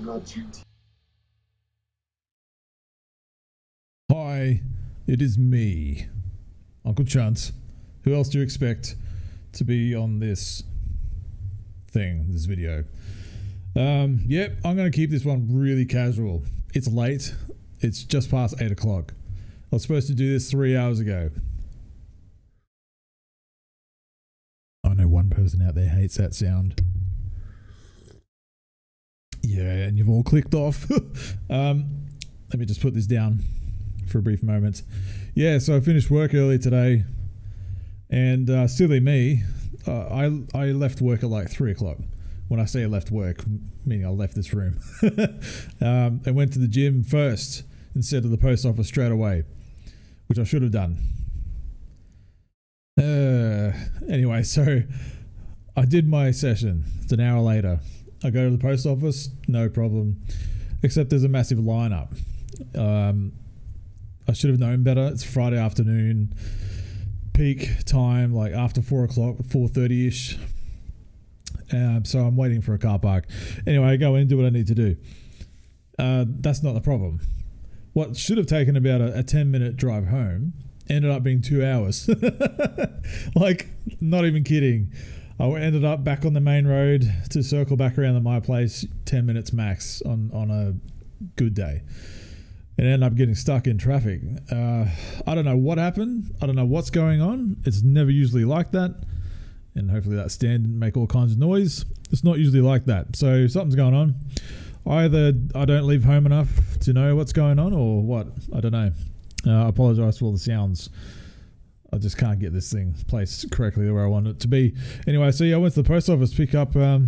Uncle Chunty. Hi, it is me, Uncle Chunt. Who else do you expect to be on this thing, this video? Yep, I'm going to keep this one really casual. It's late. It's just past 8 o'clock. I was supposed to do this 3 hours ago. I know one person out there hates that sound. Yeah, and you've all clicked off. Let me just put this down for a brief moment. Yeah, so I finished work early today, and silly me, I left work at like 3 o'clock. When I say I left work, meaning I left this room. And went to the gym first instead of the post office straight away, which I should have done. Anyway, so I did my session. It's an hour later. I go to the post office, no problem, except there's a massive lineup. I should have known better. It's Friday afternoon, peak time, like after 4 o'clock, 4:30ish. So I'm waiting for a car park. Anyway, I go in, do what I need to do. That's not the problem. What should have taken about a 10-minute drive home ended up being 2 hours. Like, not even kidding. I ended up back on the main road to circle back around to my place 10 minutes max on a good day. And ended up getting stuck in traffic. I don't know what happened. I don't know what's going on. It's never usually like that. And hopefully that stand didn't make all kinds of noise. It's not usually like that. So something's going on. Either I don't leave home enough to know what's going on, or what. I don't know. I apologize for all the sounds. I just can't get this thing placed correctly where I want it to be. Anyway, so yeah, I went to the post office to pick up a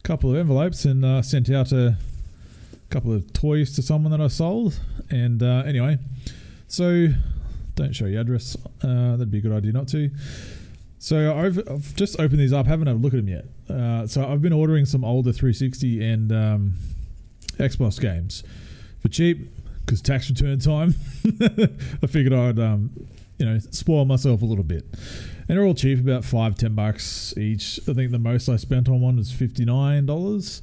couple of envelopes and sent out a couple of toys to someone that I sold. And anyway, so don't show your address. That'd be a good idea not to. So I've just opened these up. Haven't had a look at them yet. So I've been ordering some older 360 and Xbox games for cheap because tax return time. I figured I'd you know, spoil myself a little bit. And they're all cheap, about $5-10 bucks each. I think the most I spent on one was $59.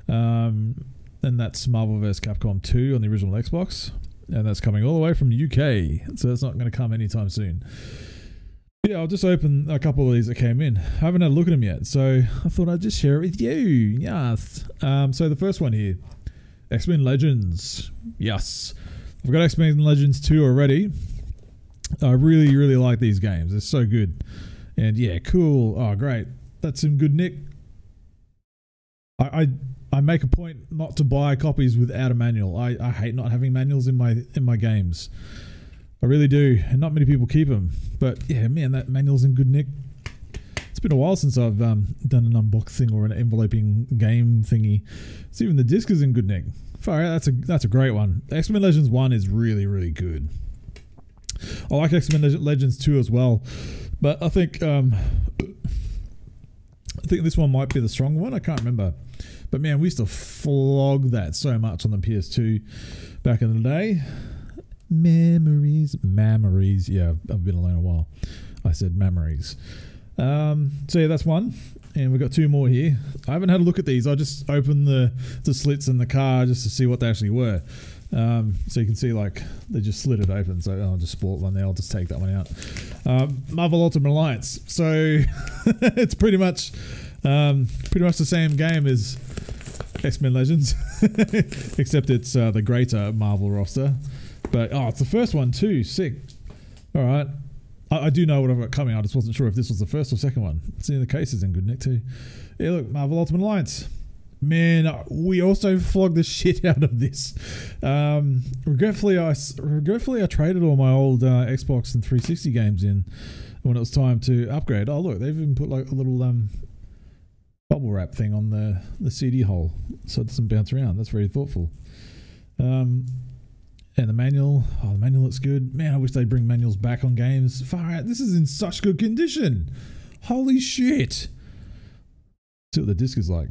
And that's Marvel vs. Capcom 2 on the original Xbox. And that's coming all the way from the UK. So that's not going to come anytime soon. Yeah, I'll just open a couple of these that came in. I haven't had a look at them yet, so I thought I'd just share it with you. Yes. So the first one here, X-Men Legends. Yes. I've got X-Men Legends 2 already. I really, really like these games. They're so good. And yeah, cool. Oh, great. That's some good nick. I make a point not to buy copies without a manual. I hate not having manuals in my games. I really do, and not many people keep them. But yeah, man, that manual's in good nick. It's been a while since I've done an unboxing or an enveloping game thingy. So even the disc is in good nick. Far out, that's a great one. X-Men Legends 1 is really, really good. I like X-Men Legends 2 as well, but I think this one might be the stronger one. I can't remember. But man, we used to flog that so much on the PS2 back in the day. Memories. Yeah, I've been alone a while. I said memories. So yeah, that's one. And we've got two more here. I haven't had a look at these. I just opened the slits in the car just to see what they actually were. So you can see, like, they just slid it open. So I'll just sport one there. I'll just take that one out. Marvel Ultimate Alliance. So it's pretty much the same game as X-Men Legends, except it's the greater Marvel roster. But oh, it's the first one too. Sick. All right. I do know what I've got coming. I just wasn't sure if this was the first or second one. Seeing the case is in good nick too. Yeah, look, Marvel Ultimate Alliance. Man, we also flogged the shit out of this. Regretfully, I traded all my old Xbox and 360 games in when it was time to upgrade. Oh look, they've even put like a little bubble wrap thing on the CD hole so it doesn't bounce around. That's very thoughtful. And the manual, oh, the manual looks good. Man, I wish they'd bring manuals back on games. Far out, this is in such good condition. Holy shit. See what the disc is like.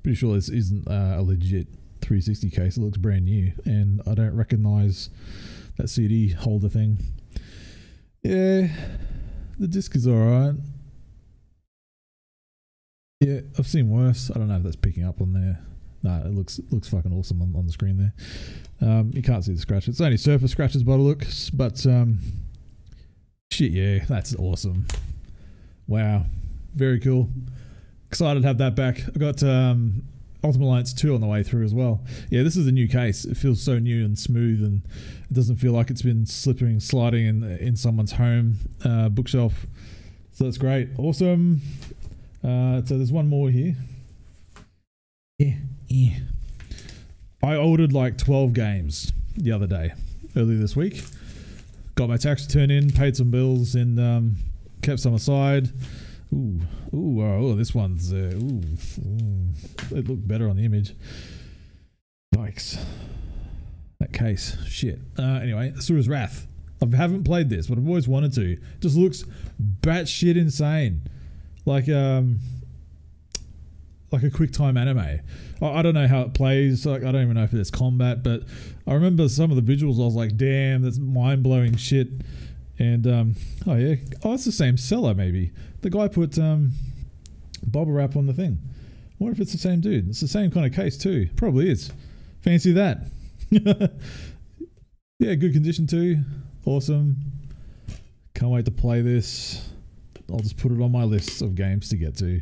Pretty sure this isn't a legit 360 case. It looks brand new, and I don't recognize that CD holder thing. Yeah, the disc is alright. Yeah, I've seen worse. I don't know if that's picking up on there. No, it looks fucking awesome on the screen there. You can't see the scratch. It's only surface scratches by the looks, but shit, yeah, that's awesome. Wow, very cool. Excited to have that back. I got Ultimate Alliance 2 on the way through as well. Yeah, this is a new case. It feels so new and smooth, and it doesn't feel like it's been slipping and sliding in someone's home bookshelf. So that's great. Awesome. So there's one more here. Yeah. I ordered like 12 games the other day, earlier this week. Got my tax return in, paid some bills, and kept some aside. Oh, this one's it looked better on the image. Yikes. That case. Shit. Anyway, Asura's Wrath. I haven't played this, but I've always wanted to. Just looks batshit insane. Like a quick time anime. I don't know how it plays. Like, I don't even know if there's combat, but I remember some of the visuals. I was like, damn, that's mind-blowing shit. And oh yeah, it's the same seller. Maybe the guy put bubble wrap on the thing. I wonder if it's the same dude. It's the same kind of case too. Probably is. Fancy that. Yeah, good condition too. Awesome. Can't wait to play this. I'll just put it on my list of games to get to.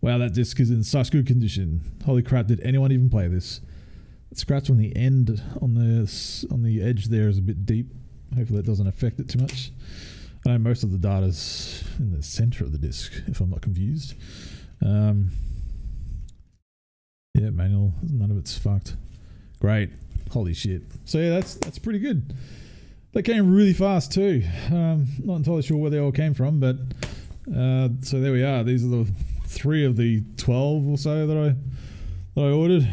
Wow, that disc is in such good condition. Holy crap, did anyone even play this? The scratch on the end, on the edge there is a bit deep. Hopefully that doesn't affect it too much. I know most of the data's in the center of the disc, if I'm not confused. Yeah, manual, none of it's fucked. Great. Holy shit. So yeah, that's pretty good. They came really fast too. Not entirely sure where they all came from, but so there we are. These are the 3 of the 12 or so that I ordered.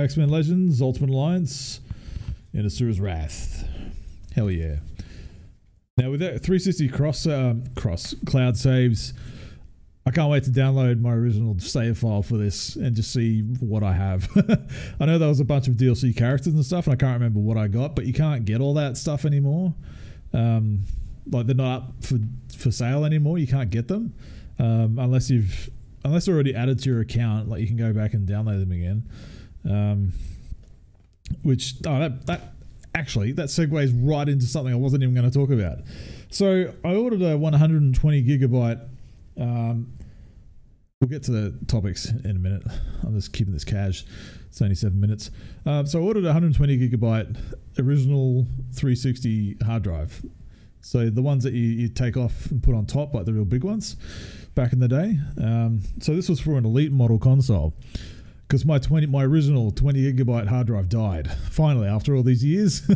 X-Men Legends, Ultimate Alliance, and Asura's Wrath. Hell yeah. Now with that 360 cross cloud saves, I can't wait to download my original save file for this and just see what I have. I know there was a bunch of DLC characters and stuff, and I can't remember what I got, but you can't get all that stuff anymore. Like they're not up for sale anymore. You can't get them unless they're already added to your account. Like you can go back and download them again. Actually, that segues right into something I wasn't even going to talk about. So I ordered a 120 gigabyte. We'll get to the topics in a minute. I'm just keeping this cash. It's only 7 minutes. So I ordered a 120 gigabyte original 360 hard drive. So the ones that you take off and put on top, like the real big ones, back in the day. So this was for an Elite model console. Because my original 20 gigabyte hard drive died finally after all these years.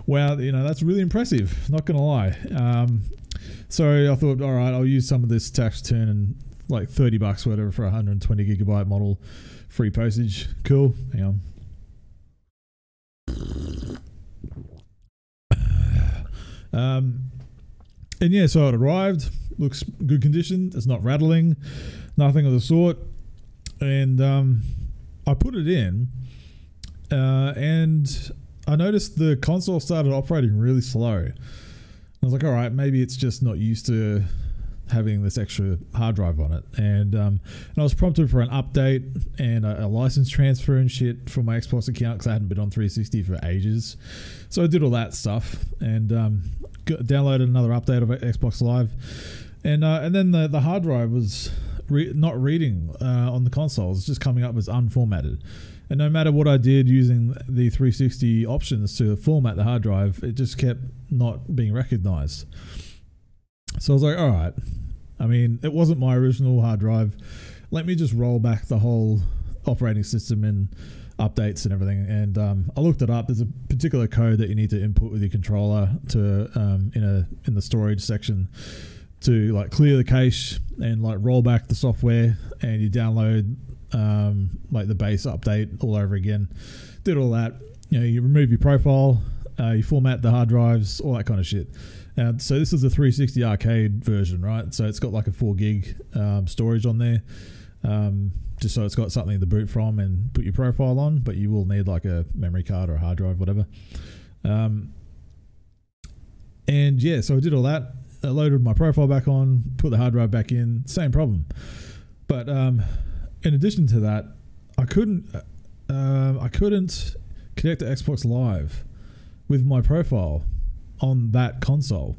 Wow, that's really impressive. Not gonna lie. So I thought, all right, I'll use some of this tax return and like $30 or whatever for a 120 gigabyte model, free postage. Cool. Hang on. And yeah, so it arrived. Looks good condition. It's not rattling. Nothing of the sort. And I put it in, and I noticed the console started operating really slow. I was like, all right, maybe it's just not used to having this extra hard drive on it. And I was prompted for an update and a license transfer and shit for my Xbox account because I hadn't been on 360 for ages. So I did all that stuff and downloaded another update of Xbox Live. And then the hard drive was not reading on the console. It's just coming up as unformatted. And no matter what I did using the 360 options to format the hard drive, it just kept not being recognized. So I was like, all right. I mean, it wasn't my original hard drive. Let me just roll back the whole operating system and updates and everything. And I looked it up. There's a particular code that you need to input with your controller to in the storage section to like clear the cache and like roll back the software, and you download like the base update all over again. Did all that. You remove your profile, you format the hard drives, all that kind of shit. So this is the 360 arcade version, right? So it's got like a 4 gig storage on there, just so it's got something to boot from and put your profile on, but you will need like a memory card or a hard drive, whatever. And yeah, so I did all that. I loaded my profile back on, put the hard drive back in, same problem. But in addition to that, I couldn't connect to Xbox Live with my profile on that console.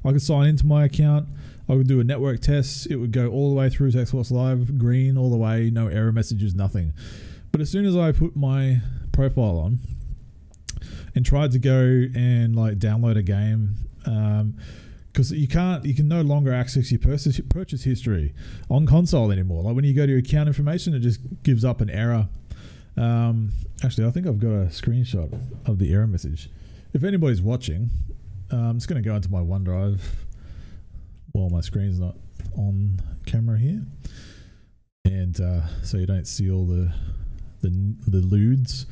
I could sign into my account. I would do a network test. It would go all the way through to Xbox Live, green all the way, no error messages, nothing. But as soon as I put my profile on and tried to go and like download a game, because you can no longer access your purchase history on console anymore. Like when you go to your account information, it just gives up an error. Actually, I think I've got a screenshot of the error message. If anybody's watching, I'm just going to go into my OneDrive while my screen's not on camera here, and so you don't see all the lewds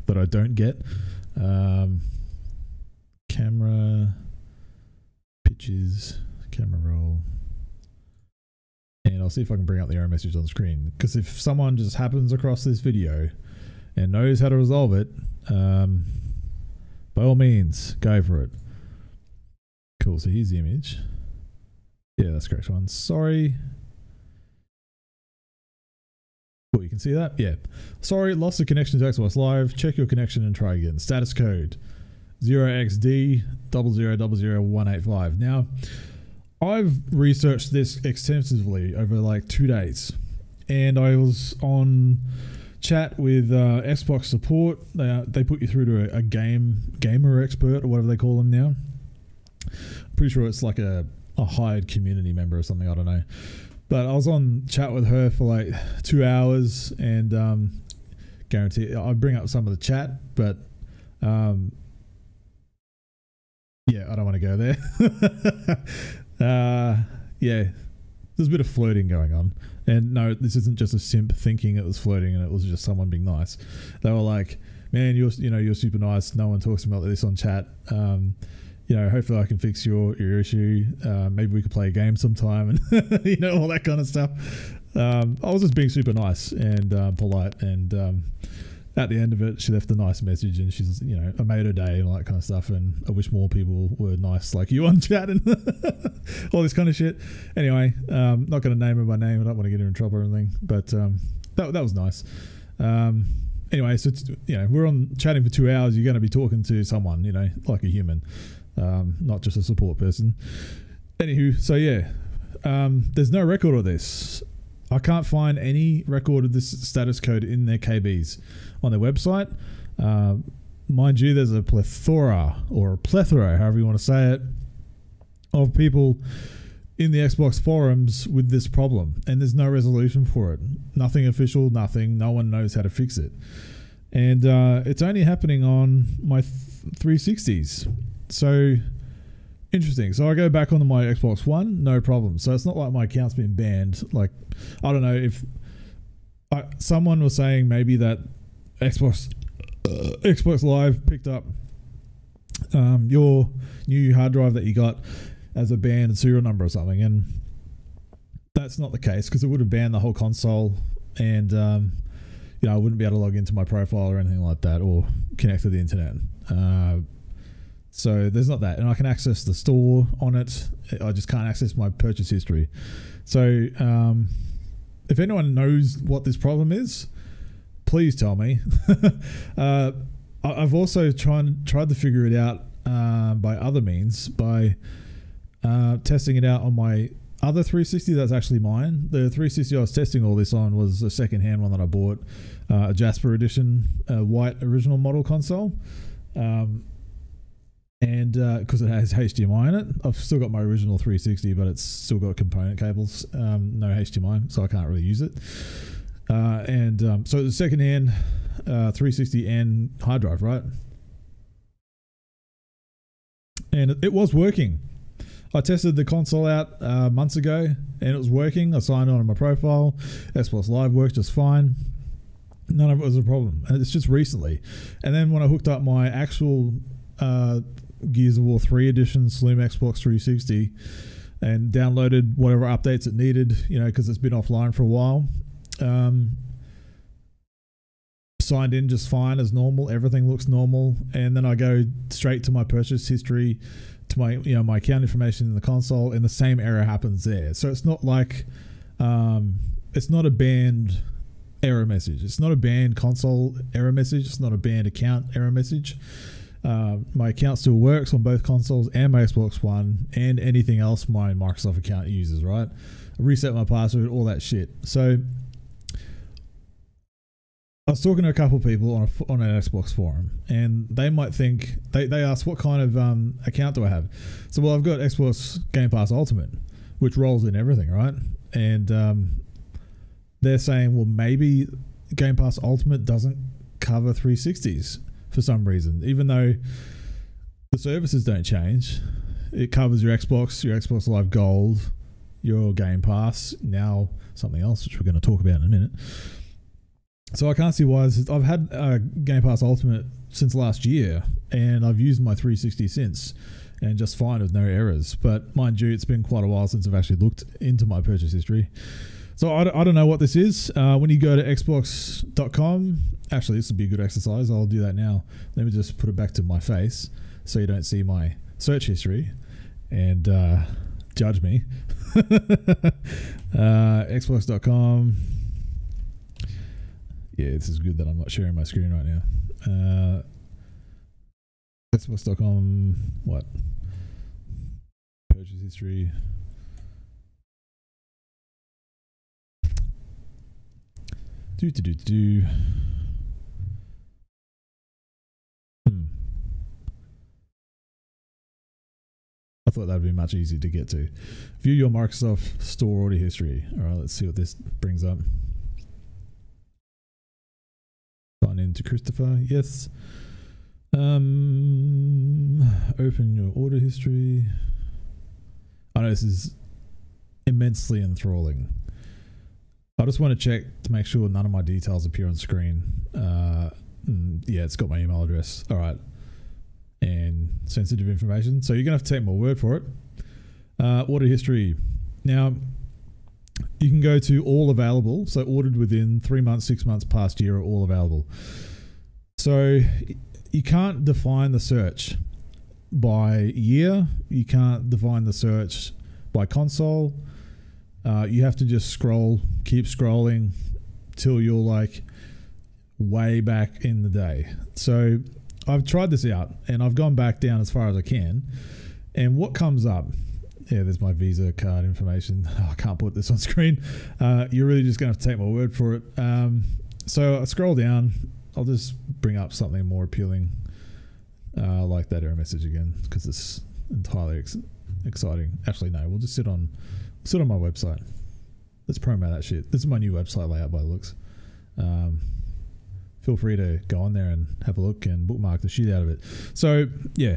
that I don't get. Camera, pictures, camera roll, and I'll see if I can bring up the error message on screen, because if someone just happens across this video and knows how to resolve it, by all means, go for it. Cool, so here's the image. Yeah, that's the correct one. Sorry. Oh, you can see that? Yeah. Sorry, lost the connection to Xbox Live. Check your connection and try again. Status code 0xD000185. Now, I've researched this extensively over like 2 days, and I was on chat with Xbox support. They put you through to a gamer expert or whatever they call them now. I'm pretty sure it's like a hired community member or something, I don't know. But I was on chat with her for like 2 hours, and guarantee I'll bring up some of the chat, but yeah, I don't want to go there. Yeah, there's a bit of flirting going on. And no, this isn't just a simp thinking it was flirting and it was just someone being nice. They were like, man, you're super nice. No one talks about this on chat. Hopefully I can fix your issue. Maybe we could play a game sometime, and all that kind of stuff. I was just being super nice and polite, and at the end of it, she left a nice message, and she's, I made her day and all that kind of stuff, and I wish more people were nice like you on chat and all this kind of shit. Anyway, not going to name her by name. I don't want to get her in trouble or anything, but that was nice. Anyway, so we're on chatting for 2 hours. You're going to be talking to someone, like a human, not just a support person. Anywho, so yeah, there's no record of this. I can't find any record of this status code in their KBs on their website. Mind you, there's a plethora, however you want to say it, of people in the Xbox forums with this problem, and there's no resolution for it. Nothing official, nothing. No one knows how to fix it. And it's only happening on my 360s. So interesting. So I go back onto my Xbox One, no problem. So it's not like my account's been banned. Like, I don't know if someone was saying maybe that Xbox Live picked up your new hard drive that you got as a banned serial number or something, and that's not the case, because it would have banned the whole console, and I wouldn't be able to log into my profile or anything like that, or connect to the internet. So there's not that, and I can access the store on it. I just can't access my purchase history. So if anyone knows what this problem is, please tell me. I've also tried to figure it out by other means, by testing it out on my other 360 that's actually mine. The 360 I was testing all this on was a second-hand one that I bought, a Jasper Edition, white original model console. And because it has HDMI in it, I've still got my original 360, but it's still got component cables, no HDMI, so I can't really use it. So the second-hand 360N hard drive, right? And it was working. I tested the console out months ago, and it was working. I signed on my profile. Xbox Live worked just fine. None of it was a problem. And it's just recently. And then when I hooked up my actual Gears of War 3 edition Slim Xbox 360 and downloaded whatever updates it needed, because it's been offline for a while, signed in just fine as normal. Everything looks normal. And then I go straight to my purchase history, to my my account information in the console, and the same error happens there. So it's not like It's not a banned error message. It's not a banned console error message. It's not a banned account error message. My account still works on both consoles and my Xbox One and anything else my Microsoft account uses, right? I reset my password, all that shit. So I was talking to a couple of people on an Xbox forum, and they might think, they asked what kind of account do I have? So, well, I've got Xbox Game Pass Ultimate, which rolls in everything, right? And they're saying, well, maybe Game Pass Ultimate doesn't cover 360s for some reason, even though the services don't change. It covers your Xbox Live Gold, your Game Pass, now something else, which we're going to talk about in a minute. So I can't see why. I've had Game Pass Ultimate since last year, and I've used my 360 since, and just fine with no errors. But mind you, it's been quite a while since I've actually looked into my purchase history. So I don't know what this is. When you go to xbox.com, actually this would be a good exercise. I'll do that now. Let me just put it back to my face so you don't see my search history and judge me. Xbox.com. Yeah, this is good that I'm not sharing my screen right now. Xbox.com, what? Purchase history. I thought that would be much easier to get to. View your Microsoft Store order history. All right, let's see what this brings up. Sign into Christopher. Yes. Open your order history. I know this is immensely enthralling. I just want to check to make sure none of my details appear on screen. Yeah, it's got my email address. All right. And sensitive information. So you're going to have to take my word for it. Order history. Now, you can go to all available. So ordered within 3 months, 6 months, past year are all available. So you can't define the search by year. You can't define the search by console. You have to just scroll, keep scrolling till you're like way back in the day. So I've tried this out and I've gone back down as far as I can. And what comes up, yeah, there's my Visa card information. Oh, I can't put this on screen. You're really just going to have to take my word for it. So I scroll down. I'll just bring up something more appealing, like that error message again, because it's entirely exciting. Actually, no, we'll just sit on my website. Let's promo that shit. This is my new website layout by the looks. Feel free to go on there and have a look and bookmark the shit out of it. So yeah,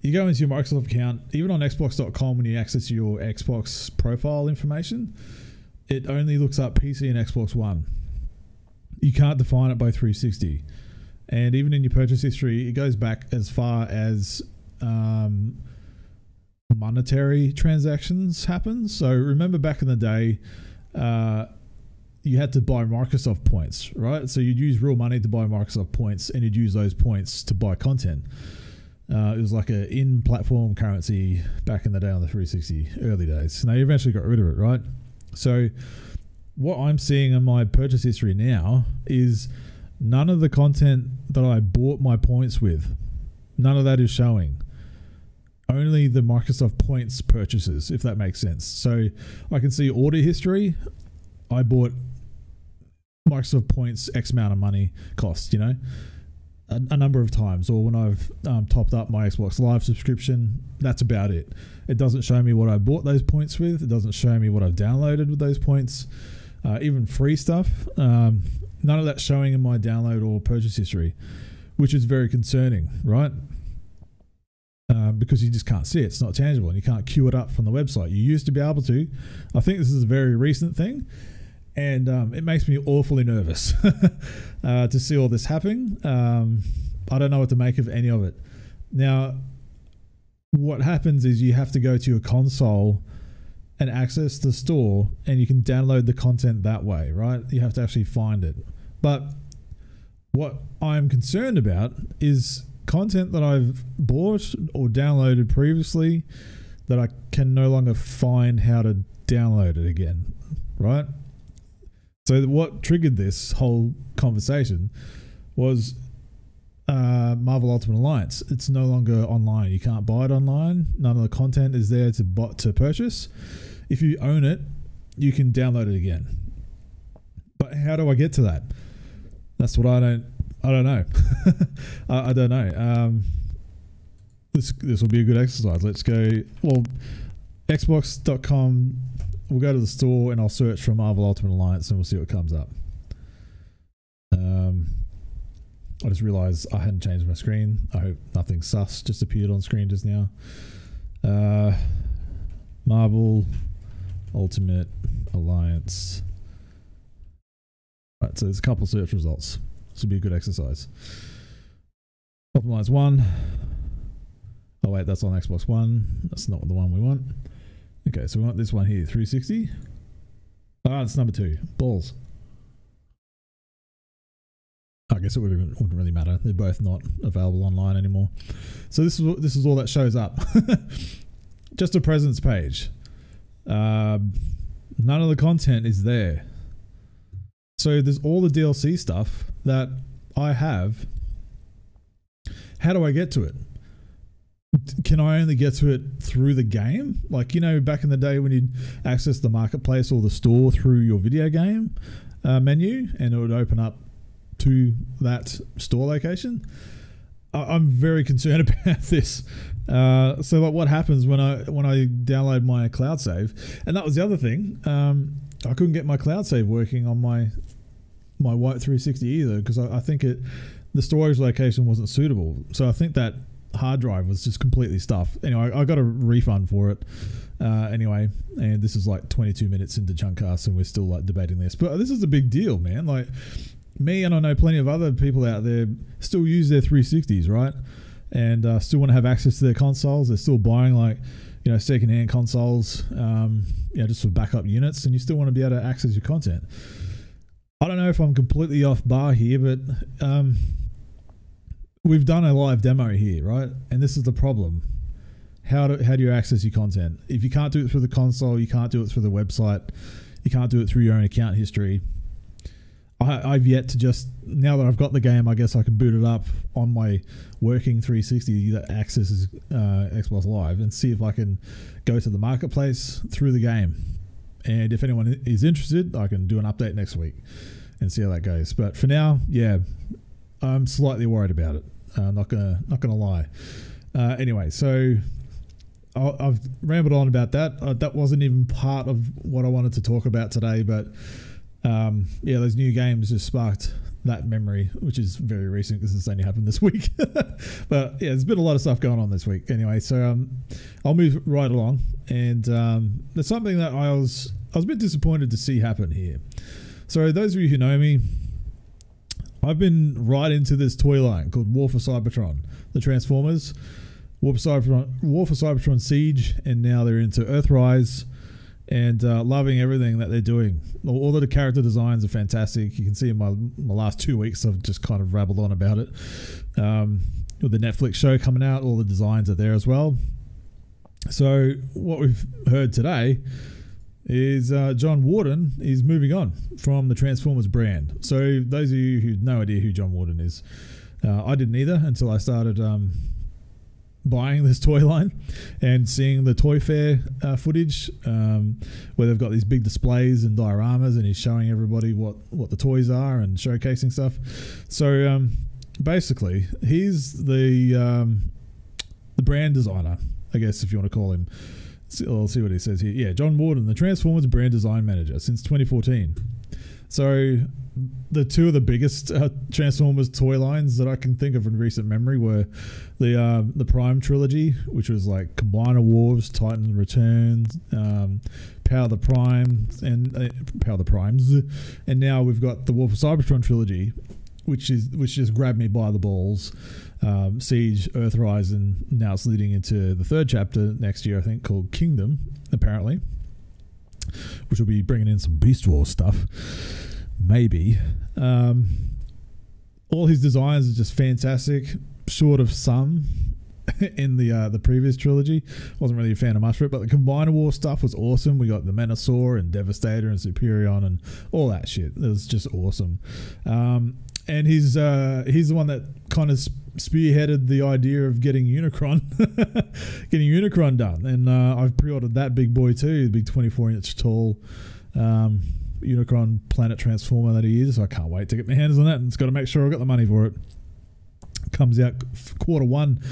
you go into your Microsoft account, even on xbox.com, when you access your Xbox profile information, it only looks up PC and Xbox One. You can't define it by 360. And even in your purchase history, it goes back as far as monetary transactions happen. So remember back in the day, you had to buy Microsoft points, right? So you'd use real money to buy Microsoft points, and you'd use those points to buy content. It was like a in-platform currency back in the day on the 360 early days. Now you eventually got rid of it, right? So what I'm seeing in my purchase history now is none of the content that I bought my points with, none of that is showing. Only the Microsoft points purchases, if that makes sense. So I can see order history. I bought Microsoft points X amount of money cost, you know, a number of times, or when I've topped up my Xbox Live subscription, that's about it. It doesn't show me what I bought those points with. It doesn't show me what I've downloaded with those points. Even free stuff, none of that's showing in my download or purchase history, which is very concerning, right? Because you just can't see it. It's not tangible, and you can't queue it up from the website. You used to be able to. I think this is a very recent thing, and it makes me awfully nervous to see all this happening. I don't know what to make of any of it. Now, what happens is you have to go to your console and access the store, and you can download the content that way, right? You have to actually find it. But what I'm concerned about is content that I've bought or downloaded previously that I can no longer find how to download it again. right? So what triggered this whole conversation was Marvel Ultimate Alliance. It's no longer online. You can't buy it online. None of the content is there to purchase. If you own it, you can download it again. But how do I get to that? That's what I don't know. I don't know. This will be a good exercise. Let's go. Well, Xbox.com. We'll go to the store and I'll search for Marvel Ultimate Alliance and we'll see what comes up. I just realized I hadn't changed my screen. I hope nothing sus just appeared on screen just now. Marvel Ultimate Alliance. Right, so there's a couple search results. This would be a good exercise. Ultimate Alliance 1. Oh wait, that's on Xbox One. That's not the one we want. Okay, so we want this one here, 360. Ah, it's number 2. Balls. I guess it wouldn't really matter. They're both not available online anymore. So this is all that shows up. Just a presents page. None of the content is there. So there's all the DLC stuff that I have. How do I get to it? Can I only get to it through the game? Like, you know, back in the day when you'd access the marketplace or the store through your video game menu and it would open up to that store location. I'm very concerned about this. So like what happens when I download my cloud save? And that was the other thing. I couldn't get my cloud save working on my White 360 either because I think the storage location wasn't suitable. So I think that hard drive was just completely stuffed. Anyway, I got a refund for it anyway, and this is like 22 minutes into CHUNTCAST and we're still like debating this. But this is a big deal, man. Like me, and I know plenty of other people out there still use their 360s, right? And still want to have access to their consoles. They're still buying like, you know, secondhand consoles, just for backup units, and you still want to be able to access your content. I don't know if I'm completely off bar here, but we've done a live demo here, right? And this is the problem. How do you access your content? If you can't do it through the console, you can't do it through the website, you can't do it through your own account history. I've yet to just, now that I've got the game, I guess I can boot it up on my working 360 that accesses Xbox Live and see if I can go to the marketplace through the game. And if anyone is interested, I can do an update next week and see how that goes. But for now, yeah, I'm slightly worried about it. Not gonna lie. Anyway, so I've rambled on about that. That wasn't even part of what I wanted to talk about today, but yeah, those new games just sparked that memory, which is very recent because it's only happened this week. But yeah, there's been a lot of stuff going on this week. Anyway, so I'll move right along, and there's something that I was a bit disappointed to see happen here. So those of you who know me, I've been right into this toy line called War for Cybertron, the Transformers, War for Cybertron Siege, and now they're into Earthrise. And loving everything that they're doing. All of the character designs are fantastic. You can see in my last 2 weeks I've just kind of rabbled on about it. With the Netflix show coming out, all the designs are there as well. So what we've heard today is John Warden is moving on from the Transformers brand. So those of you who have no idea who John Warden is, I didn't either until I started buying this toy line and seeing the Toy Fair footage where they've got these big displays and dioramas and he's showing everybody what the toys are and showcasing stuff. So basically he's the brand designer, I guess, if you want to call him. I'll see what he says here. Yeah, John Warden, the Transformers brand design manager since 2014. So the two of the biggest Transformers toy lines that I can think of in recent memory were the Prime trilogy, which was like Combiner Wars, Titan Returns, Power the Primes, and now we've got the War for Cybertron trilogy, which just grabbed me by the balls. Siege, Earthrise, and now it's leading into the third chapter next year, I think, called Kingdom, apparently, which will be bringing in some Beast Wars stuff. Maybe. All his designs are just fantastic, short of some. in the previous trilogy. Wasn't really a fan of much of it, but the Combiner War stuff was awesome. We got the Menasor and Devastator and Superion and all that shit. It was just awesome. And he's the one that kind of spearheaded the idea of getting Unicron done. And I've pre-ordered that big boy too, the big 24-inch tall Unicron planet transformer that he is. I can't wait to get my hands on that, and it's got to make sure I've got the money for it. Comes out Q1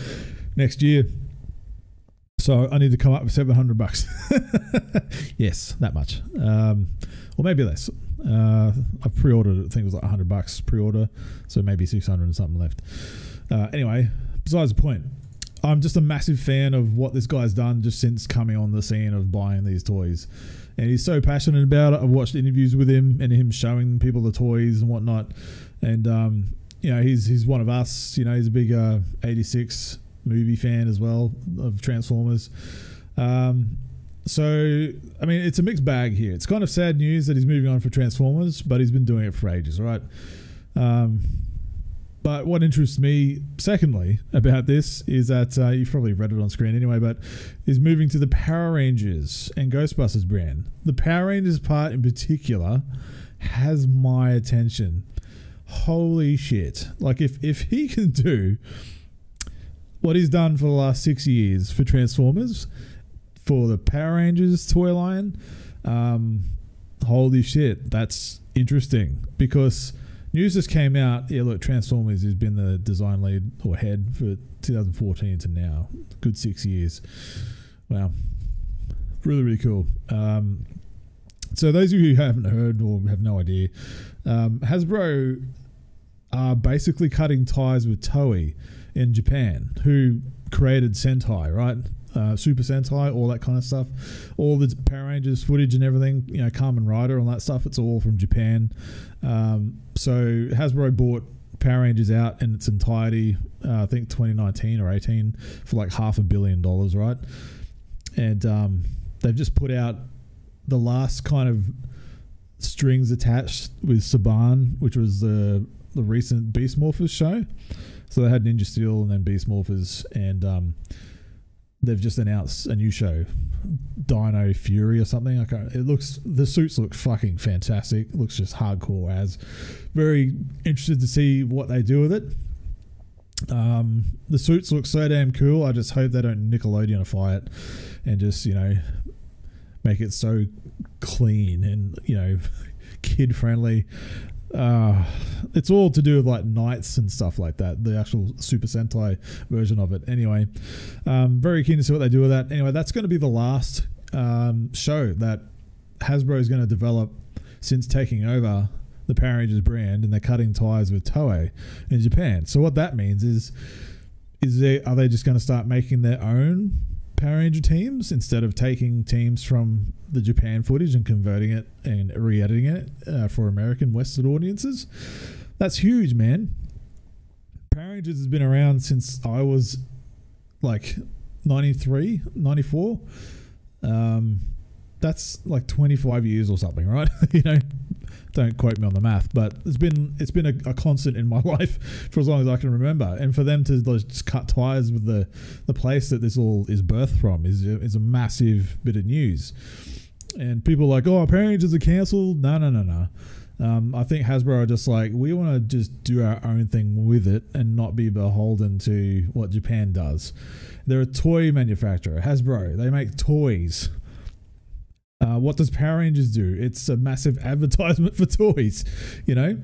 next year, so I need to come up with $700. Yes, that much, or maybe less. I've pre-ordered it. I think it was like $100 pre-order, so maybe 600 and something left. Anyway, besides the point, I'm just a massive fan of what this guy's done just since coming on the scene of buying these toys, and he's so passionate about it. I've watched interviews with him and him showing people the toys and whatnot, and you know, he's one of us. You know, he's a big 86 movie fan as well of Transformers. So, I mean, it's a mixed bag here. It's kind of sad news that he's moving on for Transformers, but he's been doing it for ages, right? But what interests me, secondly, about this is that you've probably read it on screen anyway, but he's moving to the Power Rangers and Ghostbusters brand. The Power Rangers part in particular has my attention. Holy shit. Like, if he can do what he's done for the last 6 years for Transformers, for the Power Rangers toy line, holy shit, that's interesting, because news just came out. Yeah, look, Transformers has been the design lead or head for 2014 to now. Good 6 years. Wow. Really, really cool. So those of you who haven't heard or have no idea, Hasbro are basically cutting ties with Toei in Japan, who created Sentai, right? Super Sentai, all that kind of stuff. All the Power Rangers footage and everything, you know, Kamen Rider, all that stuff, it's all from Japan. So Hasbro bought Power Rangers out in its entirety, I think 2019 or 18, for like $500 million, right? And they've just put out the last kind of strings attached with Saban, which was the recent Beast Morphers show. So they had Ninja Steel and then Beast Morphers, and they've just announced a new show, Dino Fury or something. The suits look fucking fantastic. It looks just hardcore as. Very interested to see what they do with it. The suits look so damn cool. I just hope they don't Nickelodeonify it and just, you know, make it so clean and, you know, kid friendly. It's all to do with like knights and stuff like that, the actual Super Sentai version of it. Anyway, very keen to see what they do with that. Anyway, that's going to be the last show that Hasbro is going to develop since taking over the Power Rangers brand, and they're cutting ties with Toei in Japan. So what that means is are they just going to start making their own Power Ranger teams instead of taking teams from the Japan footage and converting it and re-editing it for American Western audiences? That's huge, man. Power Rangers has been around since I was like 93, 94. That's like 25 years or something, right? You know, don't quote me on the math, but it's been a constant in my life for as long as I can remember. And for them to just cut ties with the place that this all is birthed from is a massive bit of news. And people are like, oh, Power Rangers are cancelled. No. I think Hasbro are just like, we want to just do our own thing with it and not be beholden to what Japan does. They're a toy manufacturer, Hasbro. They make toys. What does Power Rangers do? It's a massive advertisement for toys, you know?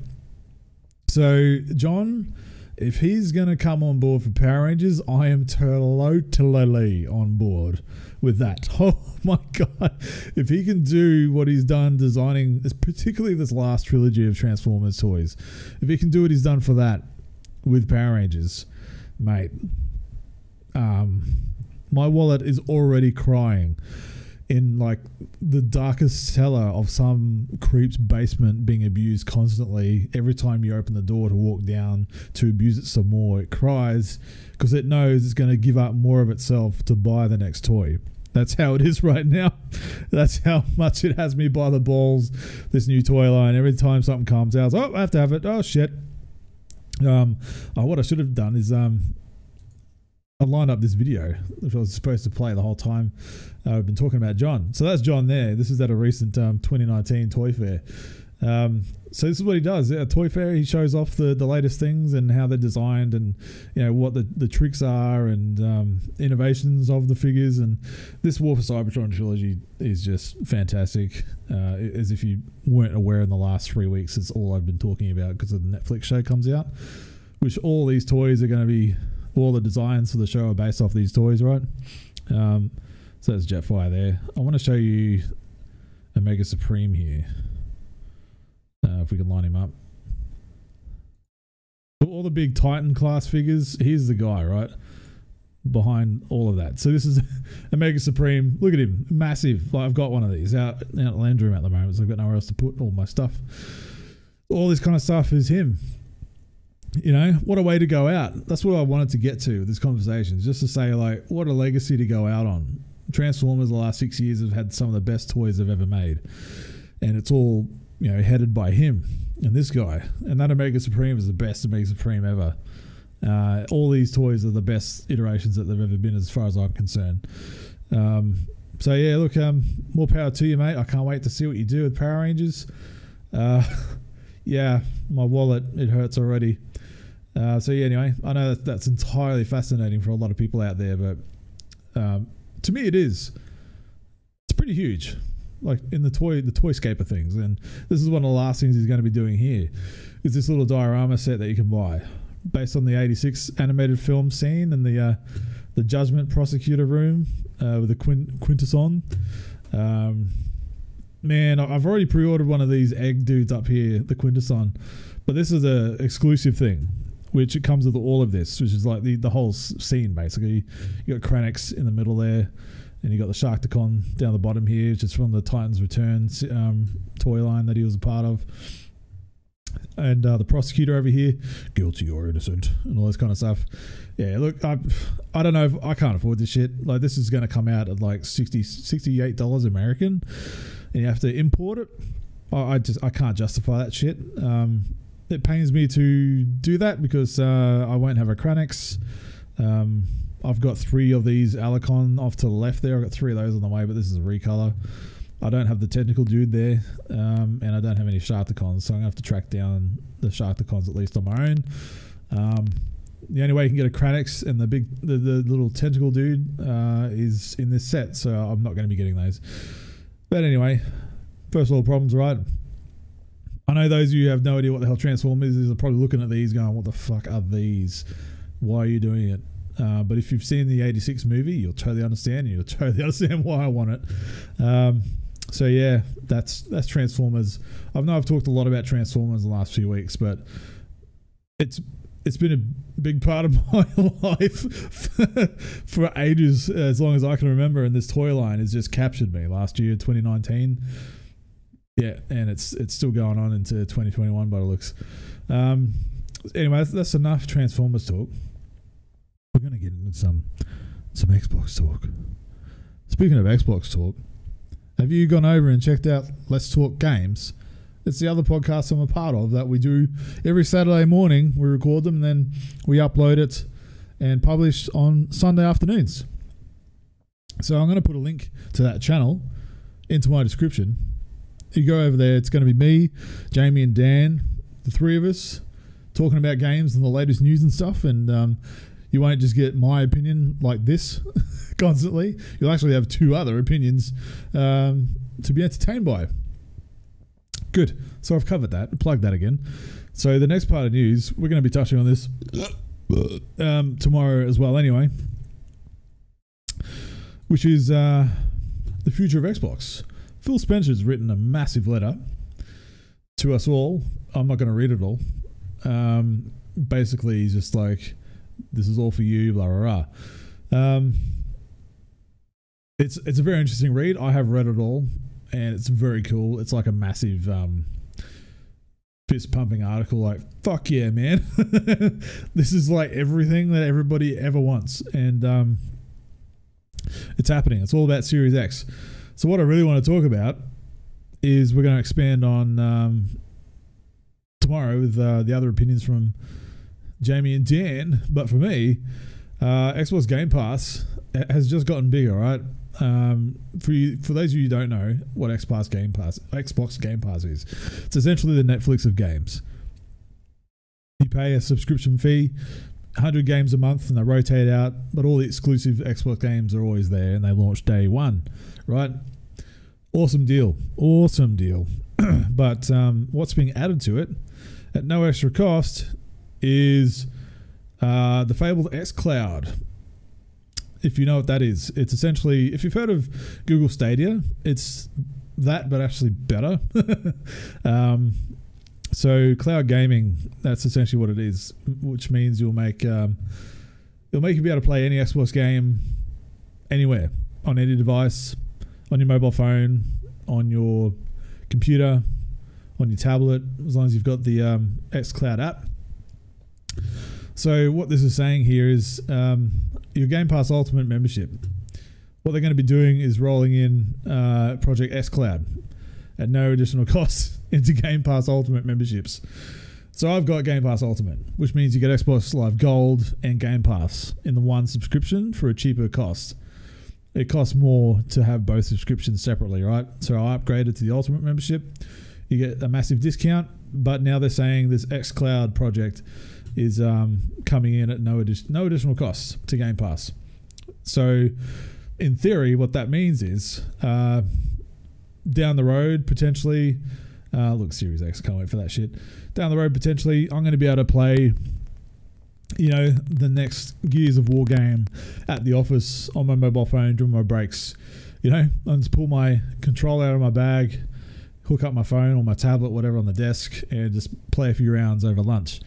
So, John, if he's going to come on board for Power Rangers, I am totally on board with that. Oh my God. If he can do what he's done designing, particularly this last trilogy of Transformers toys, if he can do what he's done for that with Power Rangers, mate, my wallet is already crying in like the darkest cellar of some creep's basement, being abused constantly. Every time you open the door to walk down to abuse it some more, it cries because it knows it's going to give up more of itself to buy the next toy. That's how it is right now. That's how much it has me by the balls, this new toy line. Every time something comes out, oh, I have to have it. Oh shit. What I should have done is I lined up this video which I was supposed to play the whole time. I've been talking about John. So that's John there. This is at a recent 2019 toy fair. So this is what he does at a toy fair. He shows off the latest things and how they're designed, and what the tricks are, and innovations of the figures. And this War for Cybertron trilogy is just fantastic. As if you weren't aware, in the last 3 weeks, it's all I've been talking about because the Netflix show comes out, which all these toys are going to be, all the designs for the show are based off these toys, right? So that's Jetfire there. I want to show you Omega Supreme here. If we can line him up. All the big Titan class figures, here's the guy, right? Behind all of that. So this is Omega Supreme. Look at him. Massive. Like, I've got one of these out in the lounge room at the moment, so I've got nowhere else to put all my stuff. All this kind of stuff is him. What a way to go out. That's what I wanted to get to with this conversation. Just to say, like, what a legacy to go out on. Transformers the last 6 years have had some of the best toys they've ever made. And it's all headed by him and this guy. And that Omega Supreme is the best Omega Supreme ever. All these toys are the best iterations that they've ever been, as far as I'm concerned. So yeah, look, more power to you, mate. I can't wait to see what you do with Power Rangers. Yeah, my wallet, it hurts already. So yeah, anyway, I know that's entirely fascinating for a lot of people out there, but to me it is. It's pretty huge. Like in the toyscape of things. And this is one of the last things he's going to be doing here, is this little diorama set that you can buy based on the 86 animated film scene and the Judgment Prosecutor room with the Quintesson. Man, I've already pre-ordered one of these egg dudes up here, the Quintesson, but this is a exclusive thing, which it comes with all of this, which is like the whole scene basically. You got Kranix in the middle there. And you got the Sharkticon down the bottom here, which is from the Titans Returns toy line that he was a part of. And the Prosecutor over here, guilty or innocent, and all this kind of stuff. Yeah, look, I don't know if I can't afford this shit. Like, this is going to come out at like $68 American, and you have to import it. I can't justify that shit. It pains me to do that because I won't have a Kranix. I've got 3 of these Alicon off to the left there. I've got 3 of those on the way, but this is a recolor. I don't have the technical dude there, and I don't have any Sharkticons, so I'm going to have to track down the Sharkticons at least on my own. The only way you can get a Kranix and the little tentacle dude is in this set, so I'm not going to be getting those. But anyway, first world problems, right? I know those of you who have no idea what the hell Transformers is are probably looking at these going, what the fuck are these? Why are you doing it? But if you've seen the 86 movie, you'll totally understand. And you'll totally understand why I want it. So yeah, that's Transformers. I know I've talked a lot about Transformers in the last few weeks, but it's been a big part of my life for ages, as long as I can remember. And this toy line has just captured me. Last year, 2019, yeah, and it's still going on into 2021 by the looks. Anyway, that's enough Transformers talk. We're going to get into some Xbox talk. Speaking of Xbox talk, have you gone over and checked out Let's Talk Games? It's the other podcast I'm a part of that we do every Saturday morning. We record them and then we upload it and publish on Sunday afternoons. So I'm going to put a link to that channel into my description. You go over there, it's going to be me, Jamie and Dan, the 3 of us, talking about games and the latest news and stuff. And you won't just get my opinion like this constantly. You'll actually have 2 other opinions to be entertained by. Good. So I've covered that. Plug that again. So the next part of news, we're going to be touching on this tomorrow as well anyway, which is the future of Xbox. Phil Spencer's written a massive letter to us all. I'm not going to read it all. Basically, he's just like, this is all for you, blah, blah, blah. It's a very interesting read. I have read it all, and it's very cool. It's like a massive fist-pumping article, like, fuck yeah, man. This is like everything that everybody ever wants, and it's happening. It's all about Series X. So what I really want to talk about is we're going to expand on tomorrow with the other opinions from Jamie and Dan, but for me, Xbox Game Pass has just gotten bigger, right? For those of you who don't know what Xbox Game Pass is, it's essentially the Netflix of games. You pay a subscription fee, 100 games a month, and they rotate out, but all the exclusive Xbox games are always there, and they launch day one, right? Awesome deal. But what's being added to it at no extra cost is the fabled xCloud. If you know what that is, it's essentially, if you've heard of Google Stadia, it's that, but actually better. So cloud gaming, that's essentially what it is, which means it'll make you be able to play any Xbox game anywhere, on any device, on your mobile phone, on your computer, on your tablet, as long as you've got the xCloud app. So what this is saying here is your Game Pass Ultimate membership. What they're going to be doing is rolling in Project xCloud at no additional cost into Game Pass Ultimate memberships. So I've got Game Pass Ultimate, which means you get Xbox Live Gold and Game Pass in the one subscription for a cheaper cost. It costs more to have both subscriptions separately, right? So I upgraded to the Ultimate membership. You get a massive discount, but now they're saying this xCloud project is coming in at no additional cost to Game Pass. So in theory, what that means is down the road, potentially, look, Series X, can't wait for that shit. Down the road, potentially, I'm going to be able to play, the next Gears of War game at the office on my mobile phone during my breaks. I just pull my controller out of my bag, hook up my phone or my tablet, whatever, on the desk, and just play a few rounds over lunch.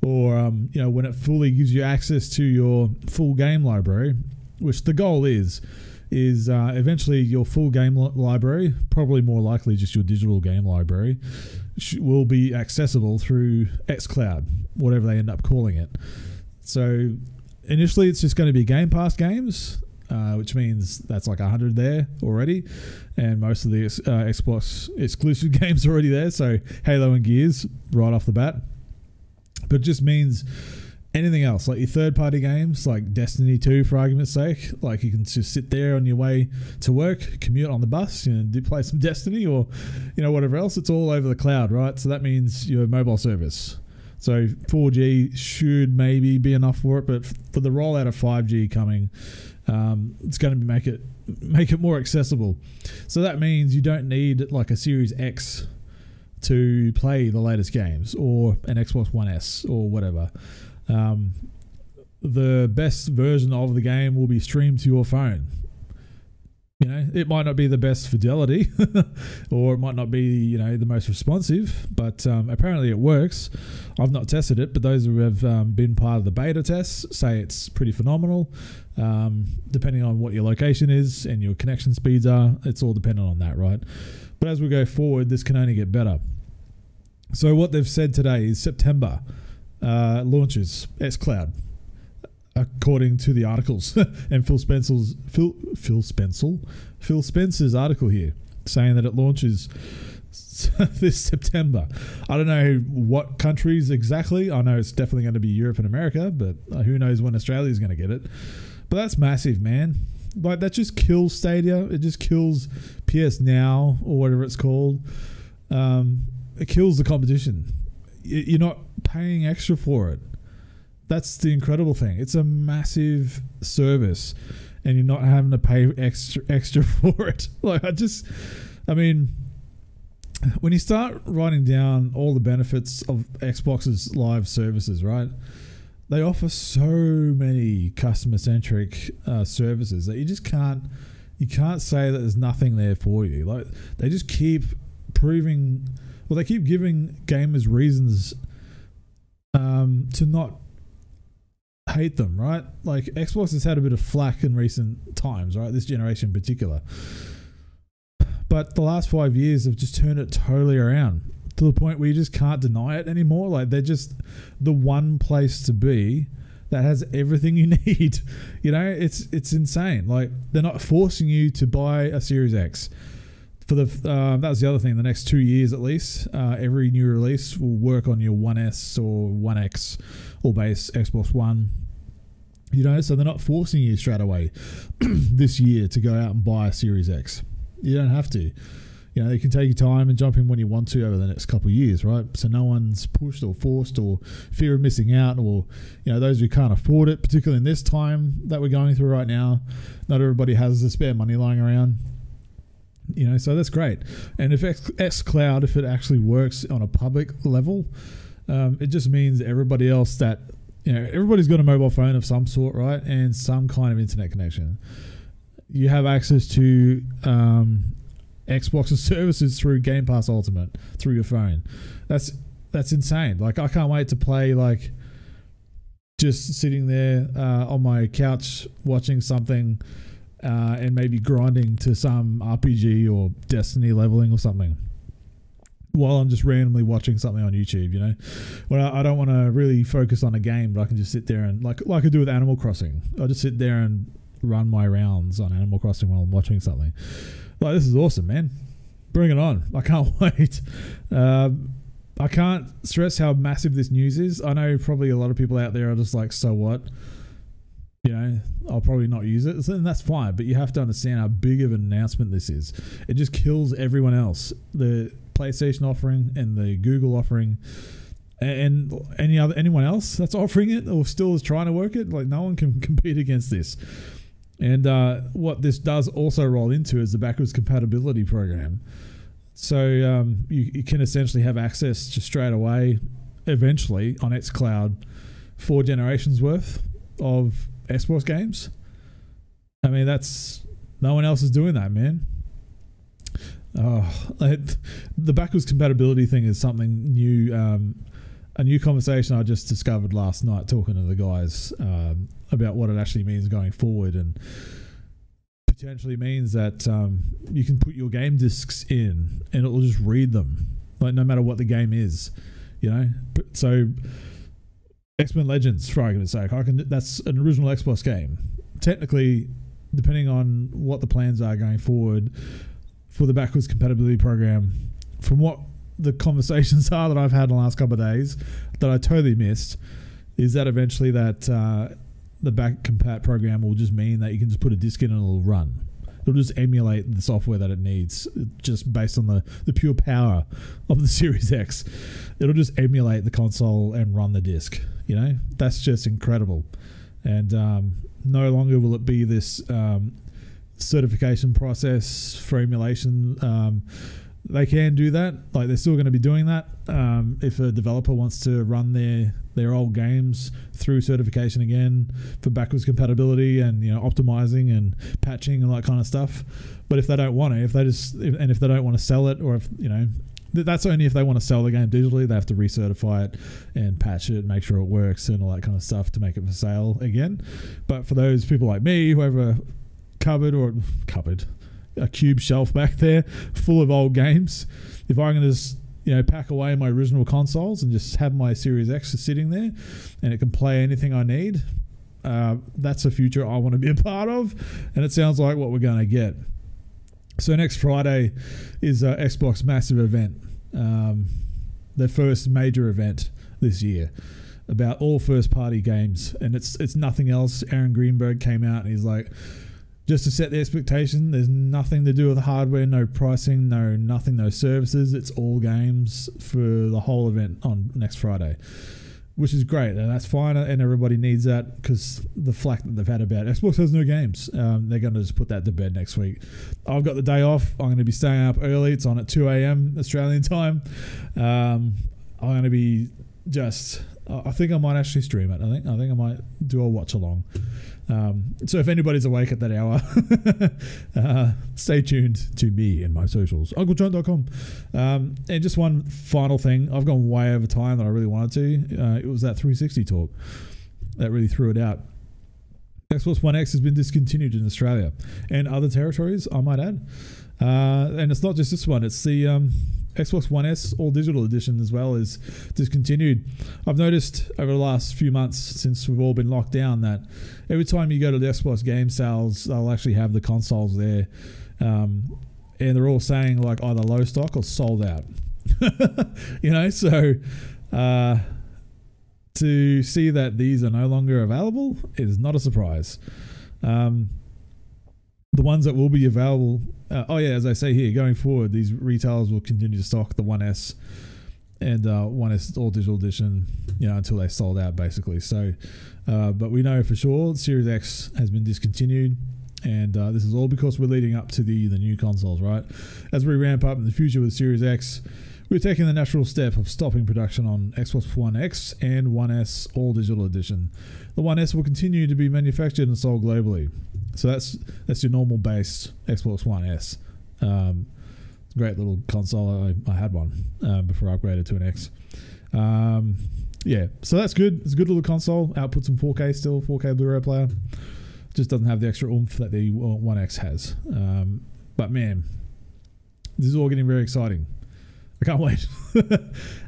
Or, when it fully gives you access to your full game library, which the goal is eventually your full game library, probably more likely just your digital game library, will be accessible through xCloud, whatever they end up calling it. So initially it's just going to be Game Pass games, which means that's like 100 there already, and most of the Xbox exclusive games are already there, so Halo and Gears right off the bat. But it just means anything else, like your third-party games, like Destiny 2, for argument's sake, like you can just sit there on your way to work, commute on the bus, do play some Destiny or, whatever else. It's all over the cloud, right? So that means your mobile service. So 4G should maybe be enough for it, but for the rollout of 5G coming, it's going to make it more accessible. So that means you don't need like a Series X to play the latest games, or an Xbox One S or whatever. The best version of the game will be streamed to your phone. It might not be the best fidelity or it might not be, the most responsive, but apparently it works. I've not tested it, but those who have been part of the beta tests say it's pretty phenomenal. Depending on what your location is and your connection speeds are, it's all dependent on that, right? But as we go forward, this can only get better. So what they've said today is September launches xCloud, according to the articles and Phil Spencer's article here, saying that it launches this September. I don't know what countries exactly. I know it's definitely going to be Europe and America, but who knows when Australia is going to get it. But that's massive, man. Like, that just kills Stadia. It just kills PS Now or whatever it's called. It kills the competition. You're not paying extra for it. That's the incredible thing. It's a massive service and you're not having to pay extra for it. When you start writing down all the benefits of Xbox's live services, right? They offer so many customer-centric services that you just can't say that there's nothing there for you. Like, they just keep giving gamers reasons to not hate them, right? Like, Xbox has had a bit of flack in recent times, right? This generation in particular. But the last 5 years have just turned it totally around to the point where you just can't deny it anymore. Like, they're just the one place to be that has everything you need. It's insane. Like, they're not forcing you to buy a Series X. For that was the other thing. The next 2 years at least, every new release will work on your One S or One X or base Xbox One. You know, so they're not forcing you straight away this year to go out and buy a Series X. You don't have to. You know, you can take your time and jump in when you want to over the next couple of years, right? So no one's pushed or forced or fear of missing out, or, you know, those who can't afford it, particularly in this time that we're going through right now. Not everybody has the spare money lying around. You know, so that's great. And if xCloud, if it actually works on a public level, it just means everybody else that, you know, everybody's got a mobile phone of some sort, right? And some kind of internet connection. You have access to Xbox's services through GamePass Ultimate through your phone. That's insane. Like, I can't wait to play, like, just sitting there on my couch watching something and maybe grinding to some RPG or Destiny leveling or something while I'm just randomly watching something on YouTube, you know? Well, I don't want to really focus on a game, but I can just sit there and, like I do with Animal Crossing, I'll just sit there and run my rounds on Animal Crossing while I'm watching something. Like, this is awesome, man. Bring it on. I can't wait. I can't stress how massive this news is. I know probably a lot of people out there are just like, so what? You know, I'll probably not use it. And that's fine. But you have to understand how big of an announcement this is. It just kills everyone else. The PlayStation offering and the Google offering and anyone else that's offering it or still is trying to work it. Like, no one can compete against this. And what this does also roll into is the backwards compatibility program. So you can essentially have access just straight away, eventually, on xCloud, 4 generations worth of Xbox games. I mean, that's, no one else is doing that, man. The backwards compatibility thing is something new, a new conversation I just discovered last night talking to the guys about what it actually means going forward, and potentially means that you can put your game discs in and it will just read them, like, no matter what the game is, you know. So X-Men Legends, for argument's sake, that's an original Xbox game. Technically, depending on what the plans are going forward for the backwards compatibility program, from what the conversations are that I've had in the last couple of days that I totally missed, is that eventually that the back compat program will just mean that you can just put a disc in and it'll run. It'll just emulate the software that it needs, just based on the pure power of the Series X. It'll just emulate the console and run the disc. You know, that's just incredible. And no longer will it be this certification process for emulation. They can do that. Like, they're still going to be doing that. If a developer wants to run their old games through certification again for backwards compatibility and, you know, optimizing and patching and all that kind of stuff. But if they don't want to, if they don't want to sell it, or if, you know, that's only if they want to sell the game digitally, they have to recertify it and patch it, make sure it works and all that kind of stuff to make it for sale again. But for those people like me who have a cube shelf back there full of old games, if I can just, you know, pack away my original consoles and just have my Series X sitting there and it can play anything I need, that's a future I want to be a part of, and it sounds like what we're going to get. So next Friday is Xbox massive event, their first major event this year, about all first party games, and it's nothing else. Aaron Greenberg came out and he's like, just to set the expectation, there's nothing to do with hardware, no pricing, no services. It's all games for the whole event on next Friday, which is great, and that's fine, and everybody needs that, because the flack that they've had about Xbox has no games, they're going to just put that to bed next week. I've got the day off. I'm going to be staying up early. It's on at 2 a.m. Australian time. I'm going to be I think I might actually stream it. I think I might do a watch along. So if anybody's awake at that hour, stay tuned to me and my socials, unclechunt.com. And just one final thing, I've gone way over time that I really wanted to. It was that 360 talk that really threw it out. Xbox One X has been discontinued in Australia and other territories, I might add. And it's not just this one, it's the Xbox One S all digital edition as well is discontinued. I've noticed over the last few months since we've all been locked down that every time you go to the Xbox game sales, they'll actually have the consoles there, and they're all saying like either low stock or sold out. You know, so to see that these are no longer available is not a surprise. The ones that will be available, as I say here, going forward, these retailers will continue to stock the 1S and 1S all digital edition, until they sold out, basically. So, but we know for sure Series X has been discontinued, and this is all because we're leading up to the new consoles, right? As we ramp up in the future with Series X, we're taking the natural step of stopping production on Xbox One X and 1S all digital edition. The 1S will continue to be manufactured and sold globally. So that's your normal base Xbox One S. Great little console. I had one before I upgraded to an X. So that's good. It's a good little console. Outputs in 4K still, 4K Blu-ray player. Just doesn't have the extra oomph that the One X has. But man, this is all getting very exciting. I can't wait.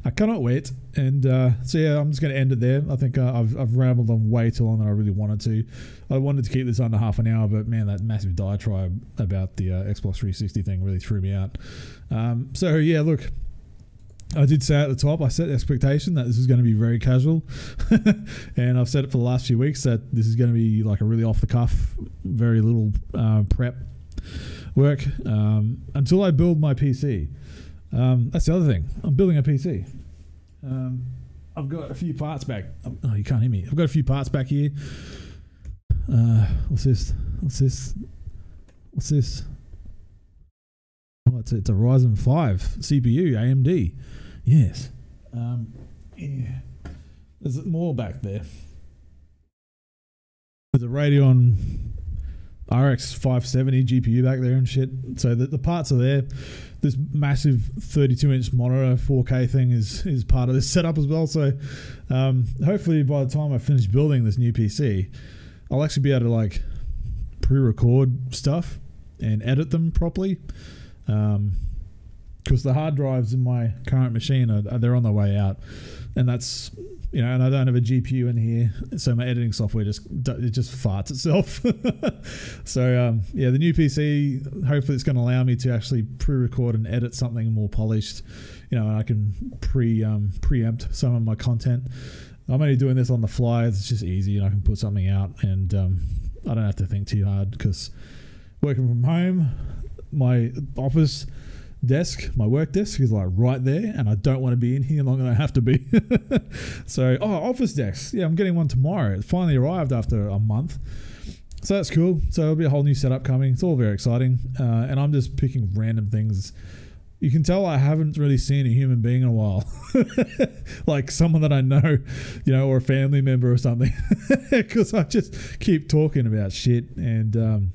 I cannot wait. And I'm just going to end it there. I think I've rambled on way too long than I really wanted to. I wanted to keep this under half an hour, but man, that massive diatribe about the Xbox 360 thing really threw me out. Look, I did say at the top, I set the expectation that this is going to be very casual. And I've said it for the last few weeks that this is going to be like a really off the cuff, very little prep work until I build my PC. That's the other thing. I'm building a PC. I've got a few parts back. Oh, you can't hear me. I've got a few parts back here. What's this? Oh, it's a Ryzen 5 CPU, AMD. Yes. There's more back there. There's a Radeon RX 570 GPU back there and shit. So the parts are there. This massive 32-inch monitor 4K thing is part of this setup as well. So hopefully by the time I finish building this new PC, I'll actually be able to like pre-record stuff and edit them properly. Because the hard drives in my current machine they're on their way out, and that's and I don't have a GPU in here, so my editing software just farts itself. So the new PC, hopefully it's going to allow me to actually pre-record and edit something more polished, and I can preempt some of my content. I'm only doing this on the fly. It's just easy, and I can put something out, and I don't have to think too hard because working from home, my office desk, my work desk is like right there, and I don't want to be in here longer than I have to be. So office desks, I'm getting one tomorrow. It finally arrived after a month, so that's cool. So there'll be a whole new setup coming. It's all very exciting, and I'm just picking random things. You can tell I haven't really seen a human being in a while, like someone that I know, or a family member or something, because I just keep talking about shit and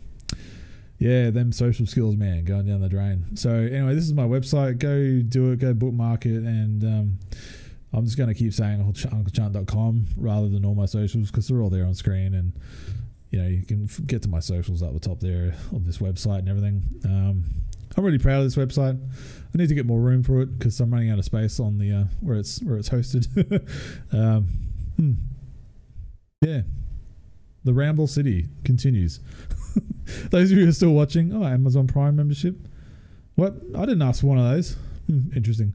them social skills, man, going down the drain. So anyway, this is my website. Go do it. Go bookmark it. And I'm just going to keep saying unclechunt.com rather than all my socials because they're all there on screen. And, you can get to my socials at the top there of this website and everything. I'm really proud of this website. I need to get more room for it because I'm running out of space on the where it's hosted. The Ramble City continues. Those of you who are still watching, Amazon Prime membership. What? I didn't ask for one of those. Interesting.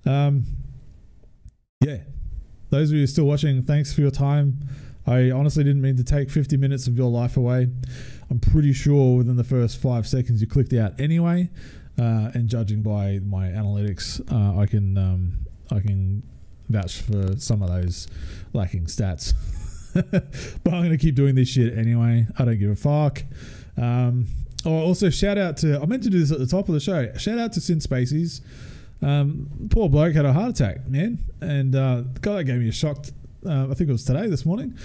Those of you who are still watching, thanks for your time. I honestly didn't mean to take 50 minutes of your life away. I'm pretty sure within the first 5 seconds you clicked out anyway. And judging by my analytics, I can vouch for some of those lacking stats. But I'm going to keep doing this shit anyway. I don't give a fuck. Also, shout out to... I meant to do this at the top of the show. Shout out to Sin Spacies. Poor bloke had a heart attack, man. And the guy that gave me a shock... I think it was this morning.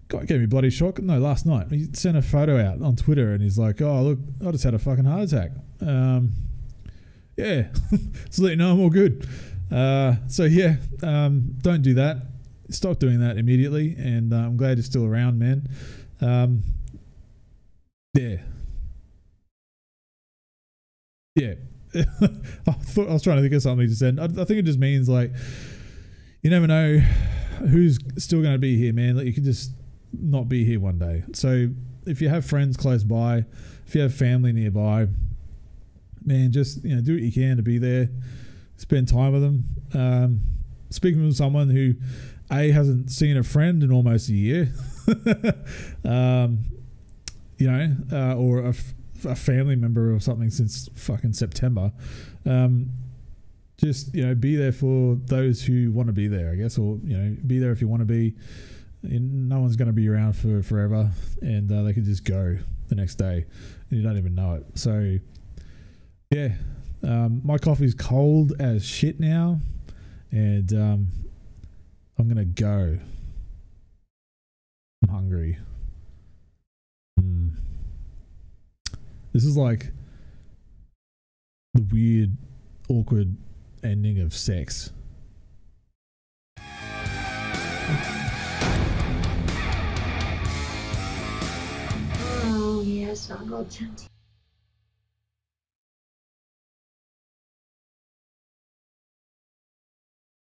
Guy gave me a bloody shock. No, last night. He sent a photo out on Twitter and he's like, oh, look, I just had a fucking heart attack. So let you know I'm all good. Don't do that. Stop doing that immediately, and I'm glad you're still around, man. I thought I was trying to think of something to send. I think it just means like you never know who's still going to be here, man. Like you could just not be here one day. So if you have friends close by, if you have family nearby, man, just do what you can to be there, spend time with them. Speaking with someone who A, hasn't seen a friend in almost a year, you know, or a family member or something since fucking September. Just, you know, be there for those who want to be there, I guess, or, you know, be there if you want to be. No one's going to be around for forever, and they could just go the next day and you don't even know it. So yeah, my coffee's cold as shit now, and I'm gonna go. I'm hungry. This is like the weird, awkward ending of sex. Oh yes, Uncle Chunty.